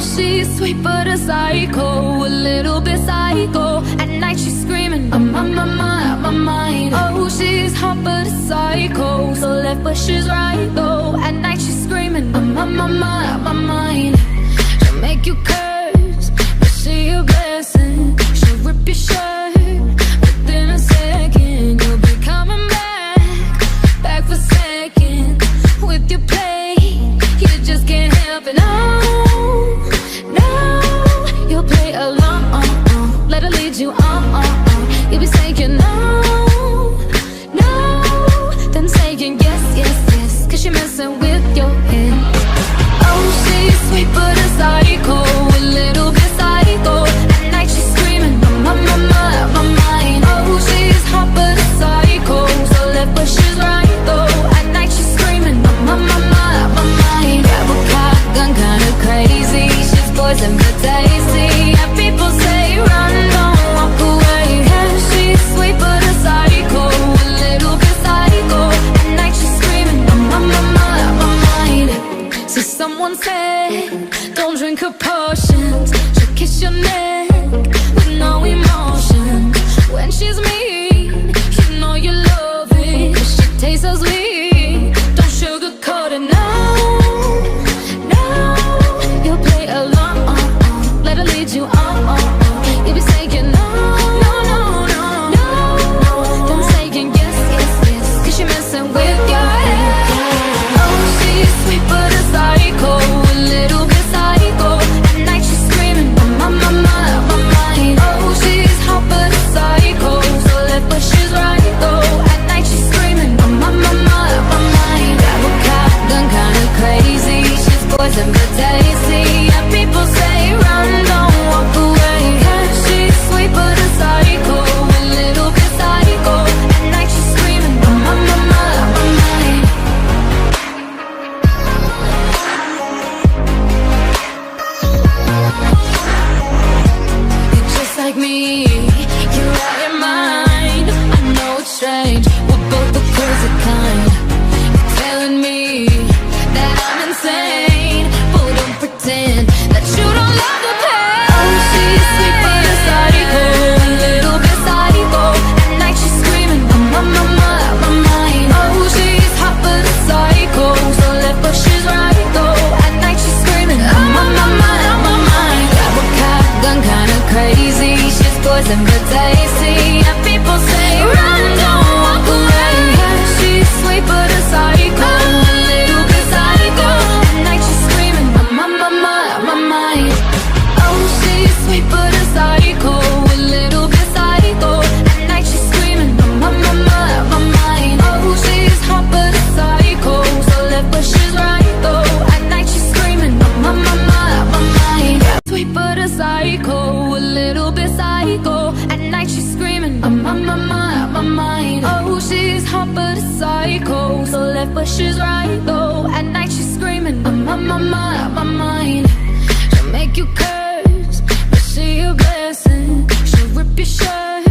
she's sweet but a psycho, a little bit psycho. At night she's screaming, I'm on my mind. Oh, she's hot but a psycho, so left but she's right though. At night she's screaming, I'm on my mind. She'll make you curse, but she a blessing. She'll rip your shirt within a second. You'll be coming back for seconds with your play. You just can't help it, no, no. You'll play along, let her lead you on. You'll be saying no, no, then saying yes, yes, yes, 'cause you're messing with your head. Oh, she's sweet but a psycho, a little bit psycho. At night she's screaming, my mind. Oh, she's hot but a psycho, so left but she's right though. At night she's screaming, my mind. Grab a cop gun, kinda crazy. She's poison but tasty. Yeah, people say run, don't walk away. Yeah, she's sweet but a psycho, a little bit psycho. At night she's screaming, my mind. So someone said, don't drink her potions. She'll kiss your neck with no emotion. When she's mean, you know you love it, 'cause she tastes so sweet. Don't sugarcoat it, no, no. You'll play along, let her lead you on. You'll be saying no, no, no, no, no, no. Then saying yes, yes, yes, 'cause you're messing with your head. Oh, she's sweet but a psycho, a little bit psycho. At night she's screaming, my mind. Oh, she's hot but a psycho, so left but she's right though. At night she's screaming, my mind. Grab a cop gun, kinda crazy. She's poison but tasty. Yeah, people say run, don't walk away. Yeah, she's sweet but a psycho, a little bit psycho. At night she's screaming, my mind. You're just like me, you're out your mind. I know it's strange, we're both the crazy kind. You're telling me that I'm insane, but don't pretend that you don't love the pain. Oh, she's sweet but a psycho, a little bit psycho. At night she's screaming, my mind. Oh, she's hot but a psycho, so left but she's right though. At night she's screaming, my mind. Grab a cop gun, kinda crazy. She's poison but tasty. And people say run, don't walk away. Yeah, she's sweet but a psycho, a little bit psycho. At night she's screaming, my mind. Oh, she's sweet but a psycho, a little bit psycho. At night she's screaming, my mind. Oh, she's hot but a psycho, so left but she's right though. At night she's screaming, my mind. Sweet but a psycho, a little bit psycho. At night she's screaming, my mind. Oh, she's hot but a psycho, so left but she's right though. At night she's screaming, my mind. She'll make you curse, but she a blessing. She'll rip your shirt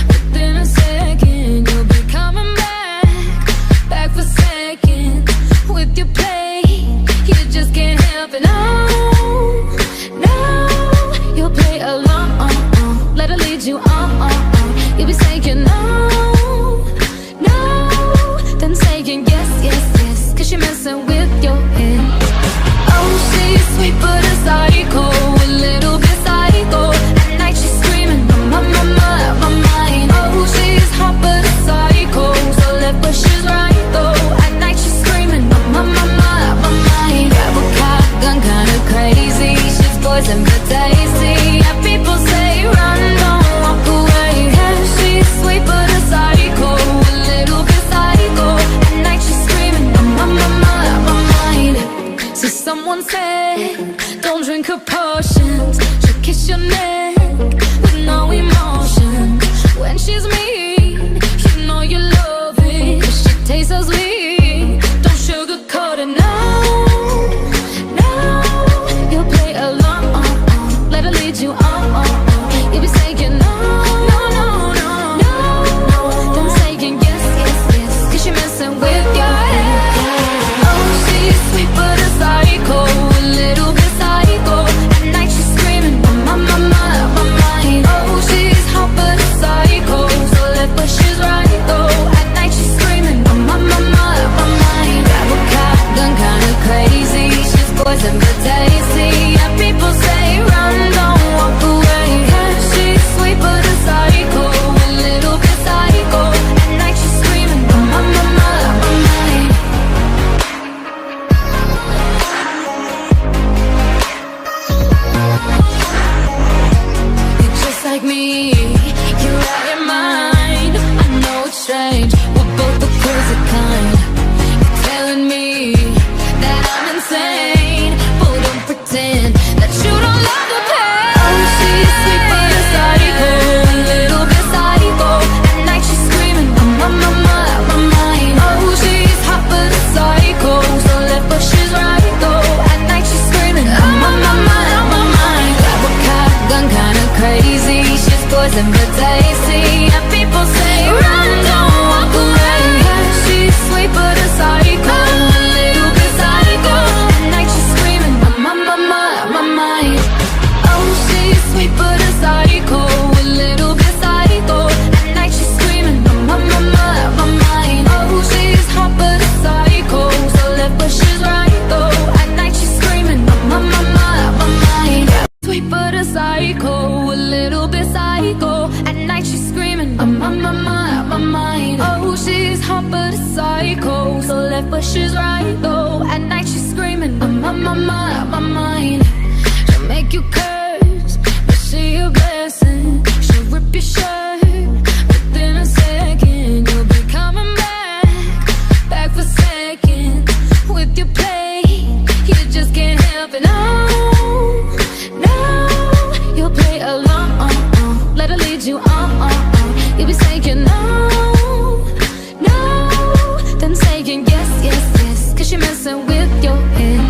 within a second. You'll be coming back for seconds with your play. You just can't help it, no, no. You'll play along, let her lead you on. You'll be saying no, no, then saying yes, yes, yes, 'cause you're messing with your head. Oh, she's sweet but a psycho, a little bit psycho. At night she's screaming, my mind. Oh, she's hot but a psycho, so left but she's right though. At night she's screaming, my mind. Grab a cop gun, kinda crazy. She's poison but tasty. Yeah, people say run, don't walk away. Yeah, she's sweet but a psycho, a little bit psycho. At night she's screaming, my mind. So someone said, don't drink her potions. She'll kiss your neck with no emotion. When she's mean, you know you love it, 'cause she tastes so sweet. Don't sugarcoat it, no, no. You'll play along, let her lead you on. You'll be saying no, no, no, no, no, no. Then saying yes, yes, yes, 'cause you're messing with your head. Oh, she's sweet but a psycho, a little bit psycho. poison but tasty. Yeah, people say run, don't walk away. Yeah, she's sweet but a psycho, a little bit psycho. At night she's screaming, I'm on my mind. You're just like me, you're out your mind. I know it's strange, we're both the crazy kind. You're telling me that I'm insane, but don't pretend that you don't love the pain. Oh, she's sweet but a psycho, a little bit psycho. At night she's screaming, I'm on my mind. Oh, she's hot but a psycho, so left but she's right though. At night she's screaming, I'm on my mind. Grab a cop gun, kinda crazy. She's poison but tasty. And people say run, don't walk away. Yeah, she's sweet but a psycho, a little bit psycho. At night she's screaming, I'm on my mind. Oh, she's sweet but a psycho, a little bit psycho. At night she's screaming, I'm on my mind. Oh, she's hot but a psycho, so left but she's right though. At night she's screaming, I'm on my mind. Sweet but a psycho, a little bit psycho. At night she's screaming, I'm on my mind. Oh, she's hot but a psycho, so left but she's right though. At night she's screaming, I'm on my mind. She'll make you curse, but she a blessing. She'll rip your shirt within a second. You'll be coming back for seconds with your play. You just can't help it, no. You'll play along, let her lead you on. You'll be saying no, then saying yes, cause you're messing with your head.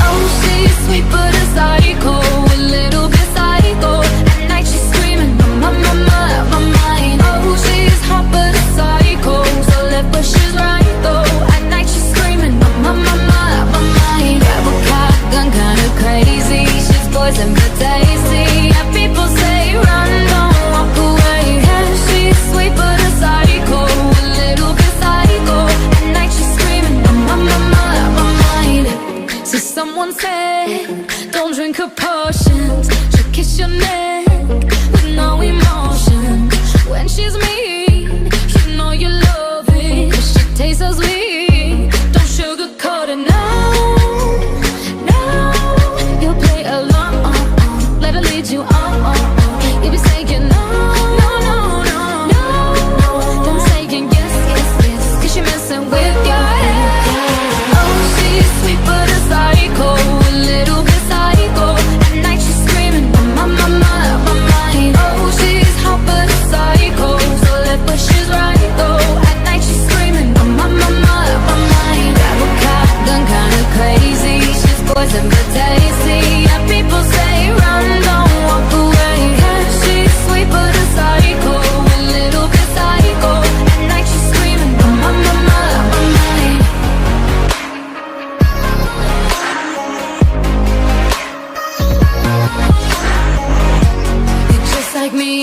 Oh, she's sweet but a psycho, a little bit psycho. At night she's screaming, I'm on my mind. Oh, she's hot but a psycho, so left but she's right though. At night she's screaming, I'm on my mind. Grab a cop gun, kinda crazy. She's poison but tasty. Yeah, people say run, don't walk away. Yeah, she's sweet but a psycho, a little bit psycho. At night she's screaming, I'm on my mind. So someone said, don't drink her potions. She'll kiss your neck with no emotion. When she's mean, you know you love it, 'cause she tastes so sweet. Don't sugarcoat it, no. You'll play along, let her lead you on. You'll be saying no, then saying yes, 'cause you're messing with your head. Oh, she's sweet but a psycho, a little bit psycho. At night she's screaming, I'm on my mind. Oh, she's hot but a psycho, so left but she's right though. At night she's screaming, I'm on my mind. Grab a cop gun, kinda crazy. She's poison but tasty. Yeah, people say run, don't walk away. Yeah, she's sweet but a psycho, a little bit psycho. At night she's screaming, I'm on my mind. You're just like me,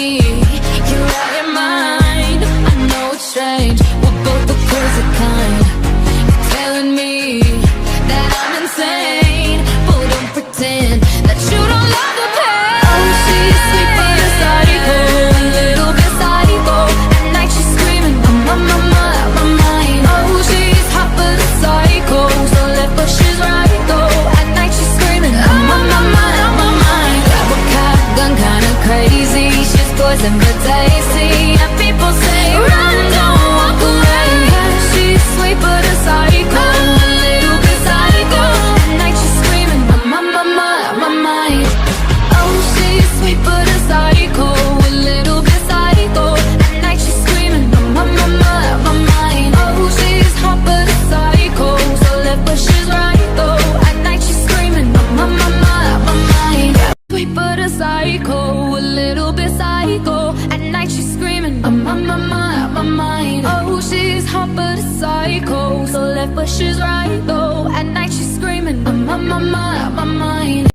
you're out your mind. I know it's strange, we're both the crazy kind. You're telling me that I'm insane, but don't pretend that you don't love the pain. Oh, she's sweet but a psycho, a little bit psycho. At night she's screaming, I'm on my mind. Oh, she's hot but a psycho, so left but she's right though. At night she's screaming, I'm on my mind. Grab a cop gun, kinda crazy. She's poison but tasty. And people say run, don't walk away. Yeah, she's sweet but a psycho, a little bit psycho. At night she's screaming, I'm on my mind. Oh, she's sweet but a psycho, a little bit psycho. At night she's screaming, I'm on my mind. Oh, she's hot but a psycho, so left but she's right though. At night she's screaming, I'm on my mind. Sweet but a psycho, a little bit psycho. At night she's screaming, I'm on my mind. Oh, she's hot but a psycho, so left but she's right though. At night she's screaming, I'm on my mind.